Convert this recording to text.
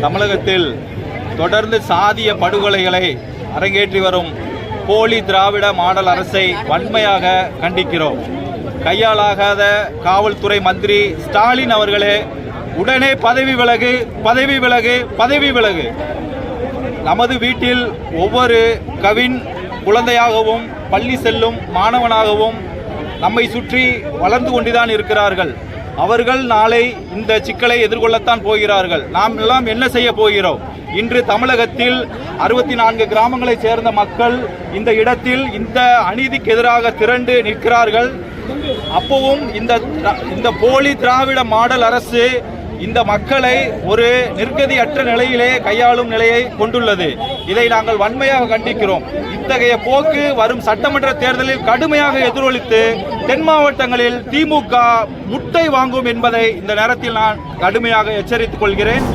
தமிழகத்தில் தொடர்ந்து சாதிய படுகொலைகளை அரங்கேற்றி வரும் போலி திராவிட மாடல் அரசை வன்மையாக கண்டிக்கிறோம். கையாலாகாத காவல்துறை மந்திரி ஸ்டாலின் அவர்களே, உடனே பதவி விலகு, பதவி விலகு, பதவி விலகு. நமது வீட்டில் ஒவ்வொரு கவின் குழந்தையாகவும் பள்ளி செல்லும் மாணவனாகவும் நம்மை சுற்றி வளர்ந்து கொண்டுதான் இருக்கிறார்கள். அவர்கள் நாளை இந்த சிக்கலை எதிர்கொள்ளத்தான் போகிறார்கள். நாம் எல்லாம் என்ன செய்ய போகிறோம்? இன்று தமிழகத்தில் 64 கிராமங்களைச் சேர்ந்த மக்கள் இந்த இடத்தில் இந்த அநீதிக்கு எதிராக திரண்டு நிற்கிறார்கள். அப்பவும் இந்த போலி திராவிட மாடல் அரசு இந்த மக்களை ஒரு நிர்கதியற்ற நிலையிலே கையாளும் நிலையை கொண்டுள்ளது. இதை நாங்கள் வன்மையாக கண்டிக்கிறோம். இத்தகைய போக்கு வரும் சட்டமன்ற தேர்தலில் கடுமையாக எதிரொலித்து தென் மாவட்டங்களில் திமுக முட்டை வாங்கும் என்பதை இந்த நேரத்தில் நான் கடுமையாக எச்சரித்துக் கொள்கிறேன்.